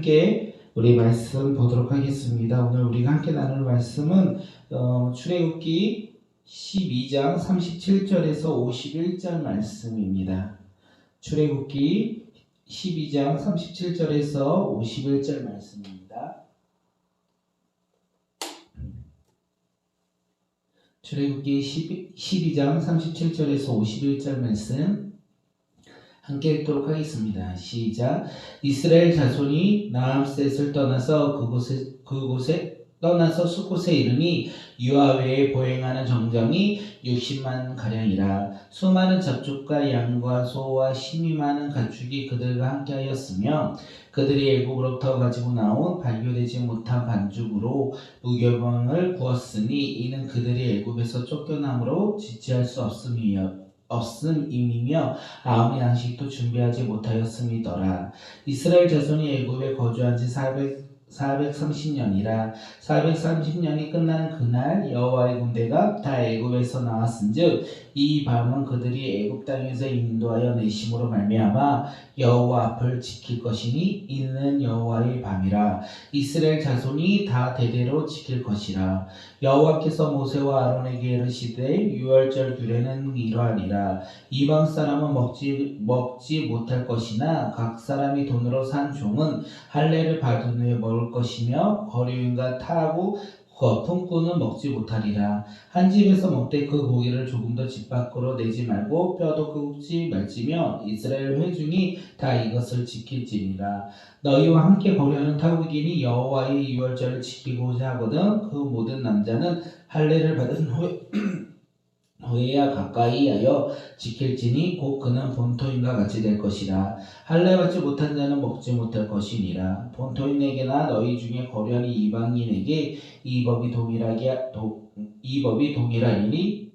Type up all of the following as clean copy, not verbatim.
함께 우리 말씀 보도록 하겠습니다. 오늘 우리가 함께 나눌 말씀은 출애굽기 12장 37절에서 51절 말씀입니다. 출애굽기 12장 37절에서 51절 말씀입니다. 출애굽기 12장 37절에서 51절 말씀 함께 읽도록 하겠습니다. 시작. 이스라엘 자손이 나암셋을 떠나서 그곳에 떠나서 숫곳에 이르니 유아 외에 보행하는 정정이 60만 가량이라. 수많은 잡족과 양과 소와 힘이 많은 가축이 그들과 함께하였으며 그들이 애굽으로부터 가지고 나온 발교되지 못한 반죽으로 무교병을 구웠으니 이는 그들이 애굽에서 쫓겨남으로 지체할 수 없음이며 아무 양식도 준비하지 못하였음이더라. 이스라엘 자손이 애굽에 거주한 지 430년이라. 430년이 끝나는 그날 여호와의 군대가 다 애굽에서 나왔은즉 이 밤은 그들이 애굽 땅에서 인도하여 내심으로 말미암아 여호와 앞을 지킬 것이니 이는 여호와의 밤이라. 이스라엘 자손이 다 대대로 지킬 것이라. 여호와께서 모세와 아론에게 이르시되 유월절 규례는 이러하니라. 이방 사람은 먹지 못할 것이나 각 사람이 돈으로 산 종은 할례를 받은 후에 먹을 것이며 거류인과 타고 품꾼은 먹지 못하리라. 한 집에서 먹되 그 고기를 조금도 집 밖으로 내지 말고 뼈도 끄지 말지며 이스라엘 회중이 다 이것을 지킬지니라. 너희와 함께 거류하는 타국인이 여호와의 유월절을 지키고자 하거든 그 모든 남자는 할례를 받은 후에야 가까이 하여 지킬지니 곧 그는 본토인과 같이 될 것이라. 할례 받지 못한 자는 먹지 못할 것이니라. 본토인에게나 너희 중에 거류하는 이방인에게 이 법이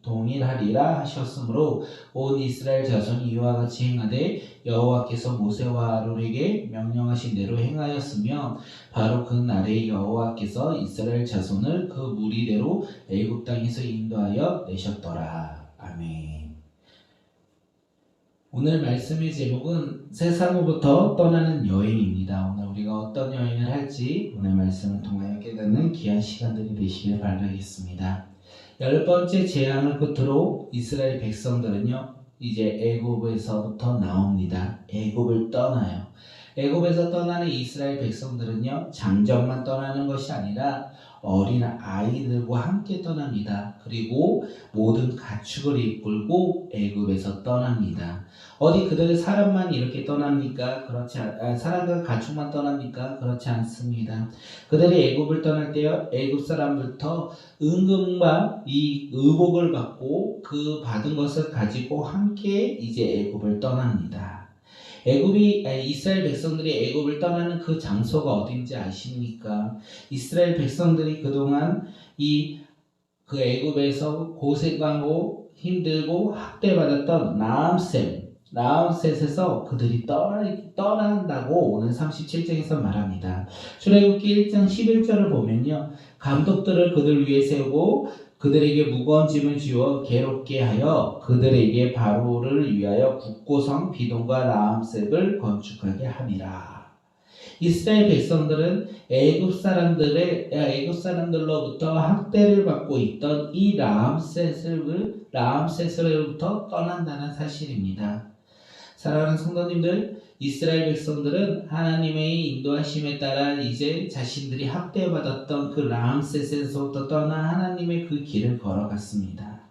동일하리라 하셨으므로 온 이스라엘 자손이 이와 같이 행하되 여호와께서 모세와 아론에게 명령하신 대로 행하였으며 바로 그 날에 여호와께서 이스라엘 자손을 그 무리대로 애굽 땅에서 인도하여 내셨더라. 아멘. 오늘 말씀의 제목은 세상으로부터 떠나는 여행입니다. 오늘 우리가 어떤 여행을 할지 오늘 말씀을 통하여 깨닫는 귀한 시간들이 되시길 바라겠습니다. 10번째 재앙을 끝으로 이스라엘 백성들은요 이제 애굽에서부터 나옵니다. 애굽을 떠나요. 애굽에서 떠나는 이스라엘 백성들은요 장정만 떠나는 것이 아니라 어린 아이들과 함께 떠납니다. 그리고 모든 가축을 이끌고 애굽에서 떠납니다. 어디 그들 사람만 이렇게 떠납니까? 사람과 가축만 떠납니까? 그렇지 않습니다. 그들이 애굽을 떠날 때요 애굽 사람들부터 은금과 이 의복을 받고 그 받은 것을 가지고 함께 이제 애굽을 떠납니다. 이스라엘 백성들이 애굽을 떠나는 그 장소가 어딘지 아십니까? 이스라엘 백성들이 그동안 그 애굽에서 고생하고 힘들고 학대받았던 나암셋에서 그들이 떠난다고 오늘 37장에서 말합니다. 출애굽기 1장 11절을 보면요. 감독들을 그들 위에 세우고 그들에게 무거운 짐을 지워 괴롭게 하여 그들에게 바로를 위하여 국고성 비동과 나암셋을 건축하게 함이라. 이스라엘 백성들은 애굽 사람들로부터 학대를 받고 있던 이 라암셋으로부터 떠난다는 사실입니다. 사랑하는 성도님들, 이스라엘 백성들은 하나님의 인도하심에 따라 이제 자신들이 학대받았던 그 라암셋에서부터 떠나 하나님의 그 길을 걸어갔습니다.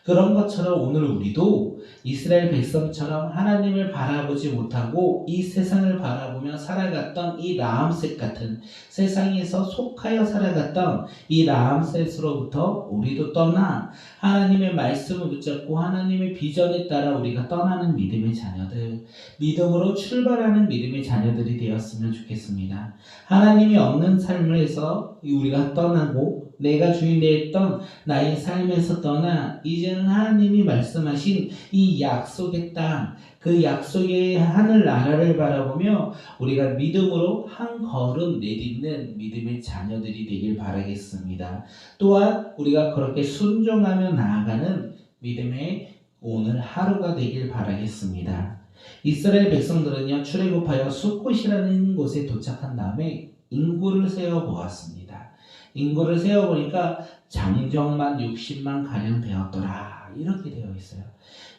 그런 것처럼 오늘 우리도 이스라엘 백성처럼 하나님을 바라보지 못하고 이 세상을 바라보며 살아갔던 이 라암셋 같은 세상에서 속하여 살아갔던 이 라암셋으로부터 우리도 떠나 하나님의 말씀을 붙잡고 하나님의 비전에 따라 우리가 떠나는 믿음의 자녀들, 믿음으로 출발하는 믿음의 자녀들이 되었으면 좋겠습니다. 하나님이 없는 삶에서 우리가 떠나고 내가 주인 되었던 나의 삶에서 떠나 이제는 하나님이 말씀하신 이 약속의 땅, 그 약속의 하늘 나라를 바라보며 우리가 믿음으로 한 걸음 내딛는 믿음의 자녀들이 되길 바라겠습니다. 또한 우리가 그렇게 순종하며 나아가는 믿음의 오늘 하루가 되길 바라겠습니다. 이스라엘 백성들은요, 출애굽하여 숫곳이라는 곳에 도착한 다음에 인구를 세어보았습니다. 인구를 세어보니까 장정만 60만 가량 되었더라, 이렇게 되어 있어요.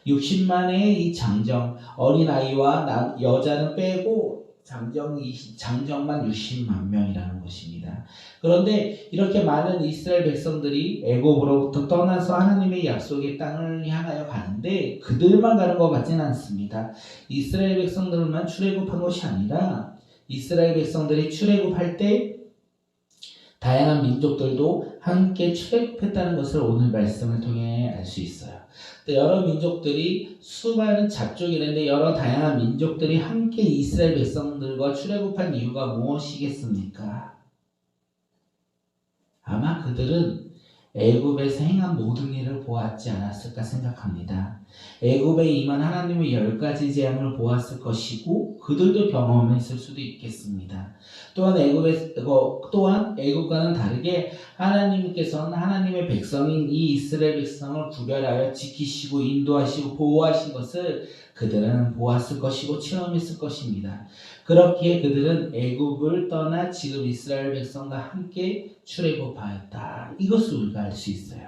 60만의 이 장정, 어린아이와 여자는 빼고 장정만 60만 명이라는 것입니다. 그런데 이렇게 많은 이스라엘 백성들이 애굽으로부터 떠나서 하나님의 약속의 땅을 향하여 가는데 그들만 가는 것 같지는 않습니다. 이스라엘 백성들만 출애굽한 것이 아니라 이스라엘 백성들이 출애굽할 때 다양한 민족들도 함께 출애굽했다는 것을 오늘 말씀을 통해 알 수 있어요. 여러 민족들이 수많은 잡족이라는데 여러 다양한 민족들이 함께 이스라엘 백성들과 출애굽한 이유가 무엇이겠습니까? 아마 그들은 애굽에서 행한 모든 일을 보았지 않았을까 생각합니다. 애굽에 임한 하나님의 10가지 재앙을 보았을 것이고 그들도 경험했을 수도 있겠습니다. 또한 애굽과는 다르게 하나님께서는 하나님의 백성인 이 이스라엘 백성을 구별하여 지키시고 인도하시고 보호하신 것을 그들은 보았을 것이고 체험했을 것입니다. 그렇기에 그들은 애굽을 떠나 지금 이스라엘 백성과 함께 출애굽하였다. 이것을 우리가 알 수 있어요.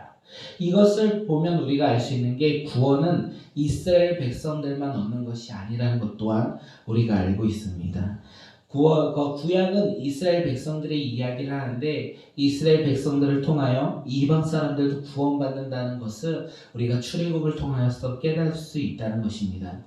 이것을 보면 우리가 알 수 있는 게 구원은 이스라엘 백성들만 얻는 것이 아니라는 것 또한 우리가 알고 있습니다. 구약은 이스라엘 백성들의 이야기를 하는데 이스라엘 백성들을 통하여 이방 사람들도 구원받는다는 것을 우리가 출애굽을 통하여서 깨달을 수 있다는 것입니다.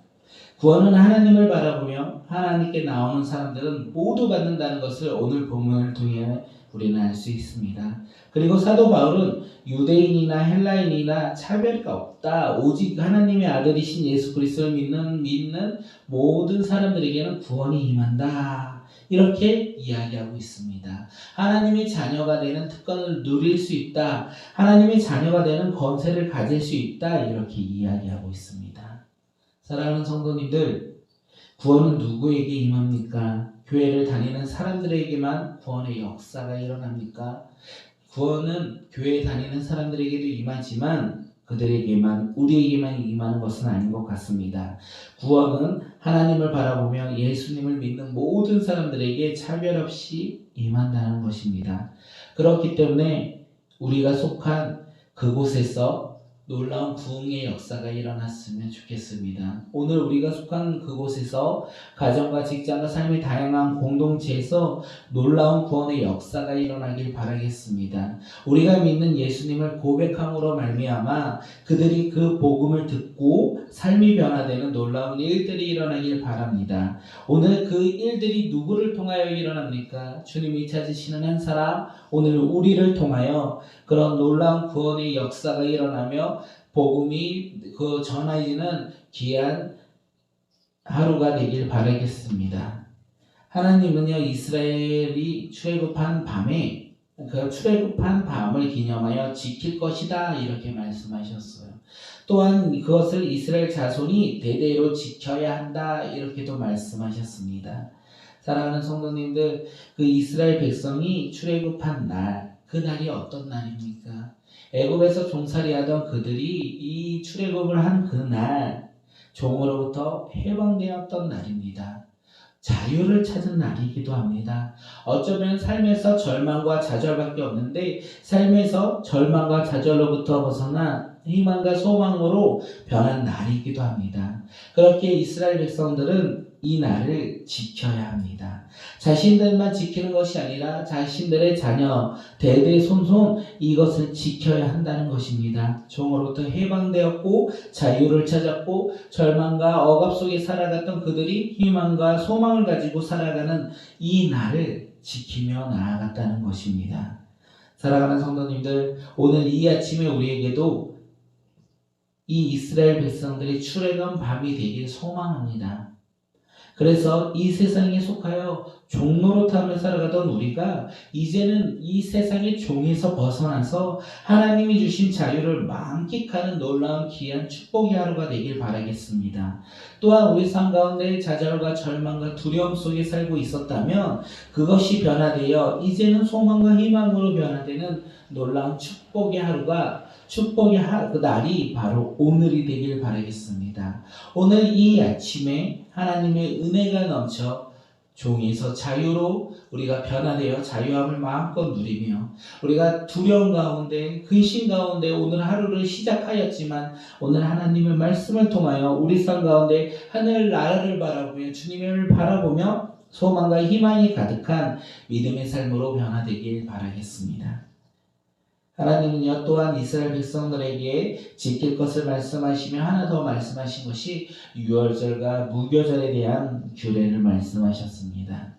구원은 하나님을 바라보며 하나님께 나오는 사람들은 모두 받는다는 것을 오늘 본문을 통해 우리는 알 수 있습니다. 그리고 사도 바울은 유대인이나 헬라인이나 차별가 없다. 오직 하나님의 아들이신 예수 그리스도를 믿는 모든 사람들에게는 구원이 임한다. 이렇게 이야기하고 있습니다. 하나님의 자녀가 되는 특권을 누릴 수 있다. 하나님의 자녀가 되는 권세를 가질 수 있다. 이렇게 이야기하고 있습니다. 사랑하는 성도님들, 구원은 누구에게 임합니까? 교회를 다니는 사람들에게만 구원의 역사가 일어납니까? 구원은 교회 다니는 사람들에게도 임하지만 우리에게만 임하는 것은 아닌 것 같습니다. 구원은 하나님을 바라보며 예수님을 믿는 모든 사람들에게 차별 없이 임한다는 것입니다. 그렇기 때문에 우리가 속한 그곳에서 놀라운 부흥의 역사가 일어났으면 좋겠습니다. 오늘 우리가 속한 그곳에서 가정과 직장과 삶의 다양한 공동체에서 놀라운 구원의 역사가 일어나길 바라겠습니다. 우리가 믿는 예수님을 고백함으로 말미암아 그들이 그 복음을 듣고 삶이 변화되는 놀라운 일들이 일어나길 바랍니다. 오늘 그 일들이 누구를 통하여 일어납니까? 주님이 찾으시는 한 사람, 오늘 우리를 통하여 그런 놀라운 구원의 역사가 일어나며 복음이 전해지는 귀한 하루가 되길 바라겠습니다. 하나님은요, 이스라엘이 출애굽한 밤에 그 출애굽한 밤을 기념하여 지킬 것이다, 이렇게 말씀하셨어요. 또한 그것을 이스라엘 자손이 대대로 지켜야 한다, 이렇게도 말씀하셨습니다. 사랑하는 성도님들, 그 이스라엘 백성이 출애굽한 날, 그 날이 어떤 날입니까? 애굽에서 종살이하던 그들이 이 출애굽을 한 그날 종으로부터 해방되었던 날입니다. 자유를 찾은 날이기도 합니다. 어쩌면 삶에서 절망과 좌절밖에 없는데 삶에서 절망과 좌절로부터 벗어나 희망과 소망으로 변한 날이기도 합니다. 그렇게 이스라엘 백성들은 이 날을 지켜야 합니다. 자신들만 지키는 것이 아니라 자신들의 자녀, 대대손손 이것을 지켜야 한다는 것입니다. 종으로부터 해방되었고 자유를 찾았고 절망과 억압 속에 살아갔던 그들이 희망과 소망을 가지고 살아가는 이 날을 지키며 나아갔다는 것입니다. 사랑하는 성도님들, 오늘 이 아침에 우리에게도 이 이스라엘 백성들이 출애굽 밤이 되길 소망합니다. 그래서 이 세상에 속하여 종노릇하며 살아가던 우리가 이제는 이 세상의 종에서 벗어나서 하나님이 주신 자유를 만끽하는 놀라운 귀한 축복의 하루가 되길 바라겠습니다. 또한 우리 삶 가운데 좌절과 절망과 두려움 속에 살고 있었다면 그것이 변화되어 이제는 소망과 희망으로 변화되는 놀라운 축복의 하루가 축복의 그 날이 바로 오늘이 되길 바라겠습니다. 오늘 이 아침에 하나님의 은혜가 넘쳐 종에서 자유로 우리가 변화되어 자유함을 마음껏 누리며 우리가 두려움 가운데 근심 가운데 오늘 하루를 시작하였지만 오늘 하나님의 말씀을 통하여 우리 삶 가운데 하늘 나라를 바라보며 주님을 바라보며 소망과 희망이 가득한 믿음의 삶으로 변화되길 바라겠습니다. 하나님은요 또한 이스라엘 백성들에게 지킬 것을 말씀하시며 하나 더 말씀하신 것이 유월절과 무교절에 대한 규례를 말씀하셨습니다.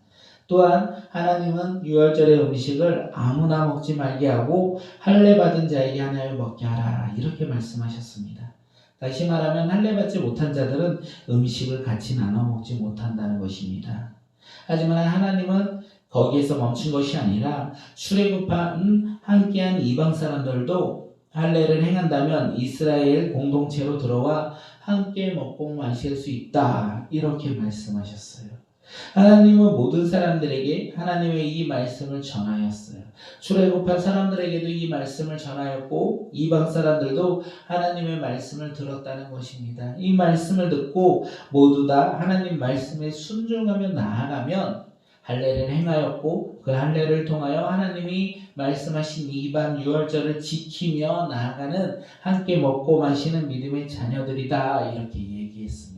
또한 하나님은 유월절의 음식을 아무나 먹지 말게 하고 할례 받은 자에게 하나여 먹게 하라 이렇게 말씀하셨습니다. 다시 말하면 할례 받지 못한 자들은 음식을 같이 나눠 먹지 못한다는 것입니다. 하지만 하나님은 거기에서 멈춘 것이 아니라 출애굽한 함께한 이방 사람들도 할례를 행한다면 이스라엘 공동체로 들어와 함께 먹고 마실 수 있다 이렇게 말씀하셨어요. 하나님은 모든 사람들에게 하나님의 이 말씀을 전하였어요. 출애굽한 사람들에게도 이 말씀을 전하였고 이방 사람들도 하나님의 말씀을 들었다는 것입니다. 이 말씀을 듣고 모두 다 하나님 말씀에 순종하며 나아가면 할례를 행하였고 그 할례를 통하여 하나님이 말씀하신 이방 유월절을 지키며 나아가는 함께 먹고 마시는 믿음의 자녀들이다 이렇게 얘기했습니다.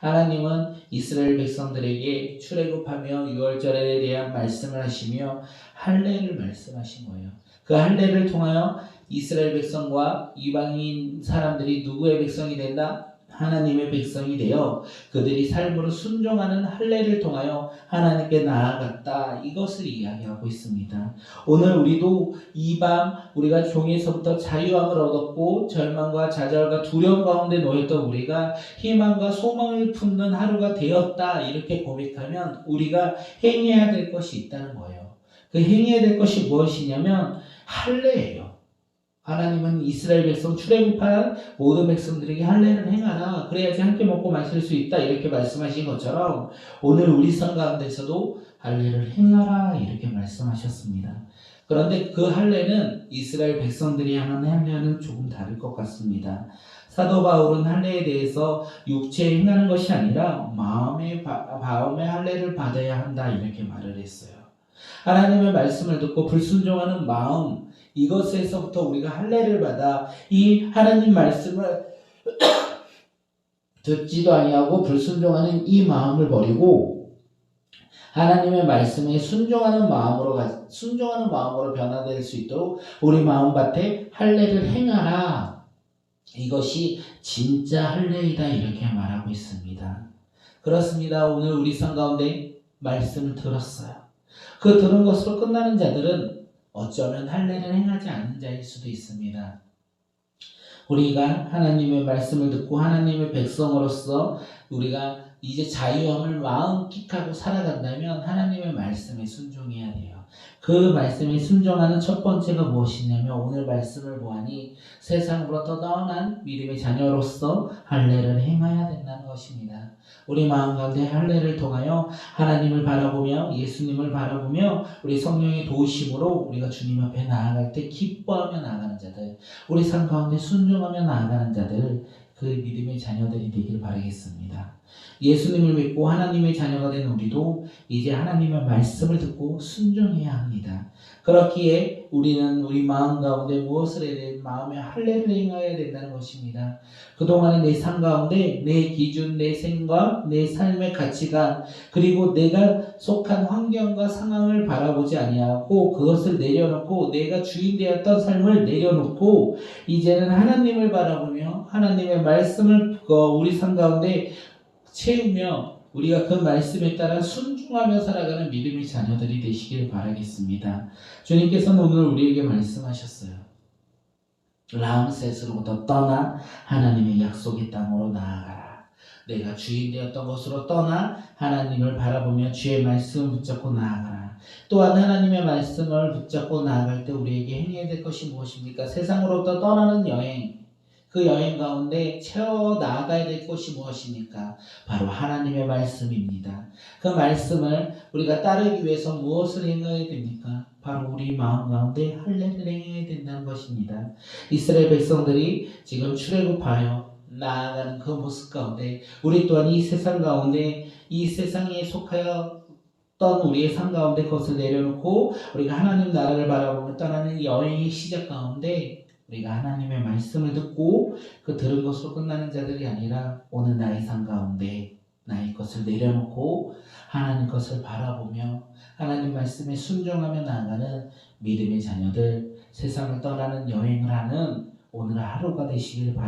하나님은 이스라엘 백성들에게 출애굽하며 유월절에 대한 말씀을 하시며 할례를 말씀하신 거예요. 그 할례를 통하여 이스라엘 백성과 이방인 사람들이 누구의 백성이 된다? 하나님의 백성이 되어 그들이 삶으로 순종하는 할례를 통하여 하나님께 나아갔다 이것을 이야기하고 있습니다. 오늘 우리도 이 밤 우리가 종에서부터 자유함을 얻었고 절망과 좌절과 두려움 가운데 놓였던 우리가 희망과 소망을 품는 하루가 되었다 이렇게 고백하면 우리가 행해야 될 것이 있다는 거예요. 그 행해야 될 것이 무엇이냐면 할례예요. 하나님은 이스라엘 백성 출애굽한 모든 백성들에게 할례를 행하라 그래야지 함께 먹고 마실 수 있다 이렇게 말씀하신 것처럼 오늘 우리 삶 가운데서도 할례를 행하라 이렇게 말씀하셨습니다. 그런데 그 할례는 이스라엘 백성들이 하는 할례는 조금 다를 것 같습니다. 사도 바울은 할례에 대해서 육체에 행하는 것이 아니라 마음의 할례를 받아야 한다 이렇게 말을 했어요. 하나님의 말씀을 듣고 불순종하는 마음 이것에서부터 우리가 할례를 받아 이 하나님 말씀을 듣지도 아니하고 불순종하는 이 마음을 버리고 하나님의 말씀에 순종하는 마음으로 변화될 수 있도록 우리 마음밭에 할례를 행하라. 이것이 진짜 할례이다 이렇게 말하고 있습니다. 그렇습니다. 오늘 우리 삶 가운데 말씀을 들었어요. 그 들은 것으로 끝나는 자들은 어쩌면 할례를 행하지 않는 자일 수도 있습니다. 우리가 하나님의 말씀을 듣고 하나님의 백성으로서 우리가 이제 자유함을 마음끽하고 살아간다면 하나님의 말씀에 순종해야 돼요. 그 말씀에 순종하는 첫 번째가 무엇이냐면 오늘 말씀을 보아니 세상으로부터 떠난 믿음의 자녀로서 할례를 행해야 된다는 것입니다. 우리 마음 가운데 할례를 통하여 하나님을 바라보며 예수님을 바라보며 우리 성령의 도우심으로 우리가 주님 앞에 나아갈 때 기뻐하며 나아가는 자들, 우리 삶 가운데 순종하며 나아가는 자들, 그 믿음의 자녀들이 되길 바라겠습니다. 예수님을 믿고 하나님의 자녀가 된 우리도 이제 하나님의 말씀을 듣고 순종해야 합니다. 그렇기에 우리는 우리 마음 가운데 무엇을 해야 돼? 마음의 할례를 행해야 된다는 것입니다. 그동안의 내 삶 가운데 내 기준, 내 생각, 내 삶의 가치관 그리고 내가 속한 환경과 상황을 바라보지 아니하고 그것을 내려놓고 내가 주인 되었던 삶을 내려놓고 이제는 하나님을 바라보며 하나님의 말씀을 우리 삶 가운데 채우며 우리가 그 말씀에 따라 순종하며 살아가는 믿음의 자녀들이 되시길 바라겠습니다. 주님께서는 오늘 우리에게 말씀하셨어요. 라암셋으로부터 떠나 하나님의 약속의 땅으로 나아가라. 내가 주인 되었던 곳으로 떠나 하나님을 바라보며 주의 말씀을 붙잡고 나아가라. 또한 하나님의 말씀을 붙잡고 나아갈 때 우리에게 행해야 될 것이 무엇입니까? 세상으로부터 떠나는 여행, 그 여행 가운데 채워 나아가야 될 것이 무엇입니까? 바로 하나님의 말씀입니다. 그 말씀을 우리가 따르기 위해서 무엇을 행해야 됩니까? 바로 우리 마음 가운데 할례를 행해야 된다는 것입니다. 이스라엘 백성들이 지금 출애굽하여 나아가는 그 모습 가운데 우리 또한 이 세상 가운데 이 세상에 속하여 던 우리의 삶 가운데 그것을 내려놓고 우리가 하나님 나라를 바라보며 떠나는 여행의 시작 가운데 우리가 하나님의 말씀을 듣고 그 들은 것으로 끝나는 자들이 아니라 오늘 나의 삶 가운데 나의 것을 내려놓고 하나님 것을 바라보며 하나님 말씀에 순종하며 나아가는 믿음의 자녀들, 세상을 떠나는 여행을 하는 오늘 하루가 되시길 바랍니다.